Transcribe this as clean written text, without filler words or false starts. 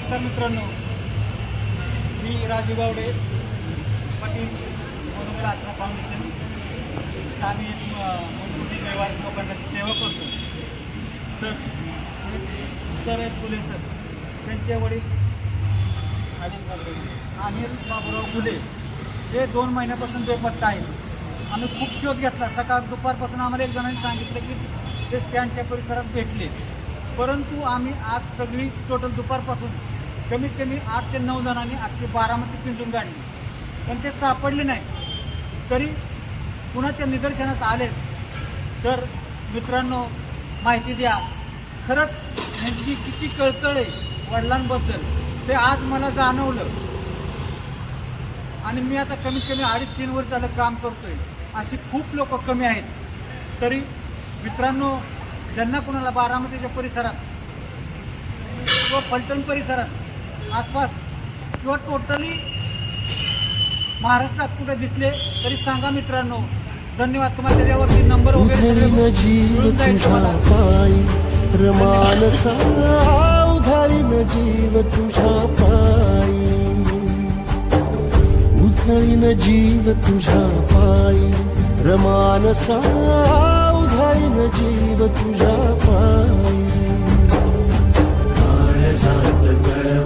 नमस्कार मित्रांनो, मी राजू गावडे, पाटील मनोबल आत्मा फाउंडेशन. आम्ही मनोबल रहिवासी लोकांसाठी सेवा करतो. तर सर आहेत फुले सर, त्यांचे वडील अनिल बाबूराव फुले हे 2 महिन्यापासून बेपत्ता आहेत. आम्ही खूप शोध घेतला. सकाळ दुपारपासून आम्हाला एक जणांनी सांगितलं की ते स्टँडच्या परिसरात भेटले, परंतु आम्ही आज सगळी टोटल दुपारपासून कमीत कमी 8 ते 9 जणांनी अख्खी बारामती पिंजून काढली, पण ते सापडले नाही. तरी कुणाच्या निदर्शनात आले तर मित्रांनो माहिती द्या. खरंच यांची किती कळकळ आहे वडिलांबद्दल ते आज मला जाणवलं. आणि मी आता कमीत कमी 2.5-3 वर्ष झालं काम करतोय. अशी खूप लोक कमी आहेत. तरी मित्रांनो, ज्यांना कुणाला बारामतीच्या परिसरात किंवा फलटण परिसरात आसपास किंवा टोटली महाराष्ट्रात कुठे दिसले तरी सांगा मित्रांनो. धन्यवाद. तुम्हाला त्याच्यावरती नंबर वगैरे जीव तुझ्या पायी रमानसा उधळीन जीव तुझ्या पायी उधळीन जीव तुझ्या पायी रमानसा उधळीन जीव तुझ्या पायी काळजात